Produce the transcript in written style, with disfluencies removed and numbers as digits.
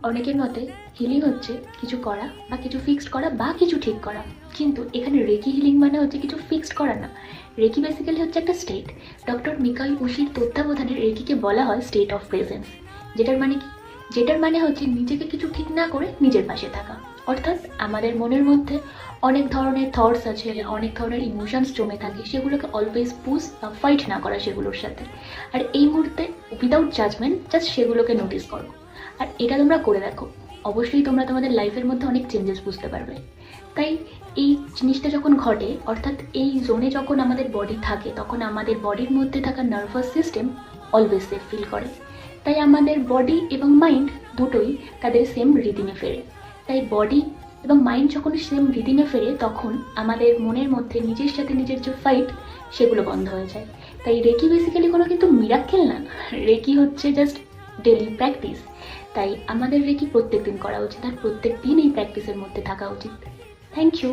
অনেকের মতে হিলিং হচ্ছে কিছু করা বা কিছু ফিক্সড করা বা কিছু ঠিক করা, কিন্তু এখানে রেকি হিলিং মানে হচ্ছে কিছু ফিক্সড করা না। রেকি বেসিক্যালি হচ্ছে একটা স্টেট। ডক্টর মিকাই উশির তত্ত্বাবধানে রেকিকে বলা হয় স্টেট অফ প্রেজেন্স। যেটার মানে কি? যেটার মানে হচ্ছে নিজেকে কিছু ঠিক না করে নিজের পাশে থাকা। অর্থাৎ আমাদের মনের মধ্যে অনেক ধরনের থটস আছে, অনেক ধরনের ইমোশনস জমে থাকে, সেগুলোকে অলওয়েজ পুশ বা ফাইট না করা সেগুলোর সাথে। আর এই মুহূর্তে উইদাউট জাজমেন্ট জাস্ট সেগুলোকে নোটিস করো। আর এটা তোমরা করে দেখো, অবশ্যই তোমরা তোমাদের লাইফের মধ্যে অনেক চেঞ্জেস বুঝতে পারবে। তাই এই জিনিসটা যখন ঘটে, অর্থাৎ এই জোনে যখন আমাদের বডি থাকে, তখন আমাদের বডির মধ্যে থাকা nervous system always safe feel করে। তাই আমাদের বডি এবং মাইন্ড দুটোই তাদের সেম রিদিমে ফেরে। তাই বডি এবং মাইন্ড যখন সেম রিদিমে ফেরে, তখন আমাদের মনের মধ্যে নিজের সাথে নিজের যে ফাইট, সেগুলো বন্ধ হয়ে যায়। তাই রেকি বেসিক্যালি কোনো কিন্তু মিরাক্কেল না, রেকি হচ্ছে জাস্ট ডেলি প্র্যাকটিস। তাই আমাদের রেকি প্রত্যেক দিন করা উচিত, আর প্রত্যেক দিন এই প্র্যাকটিসের মধ্যে থাকা উচিত। Thank you.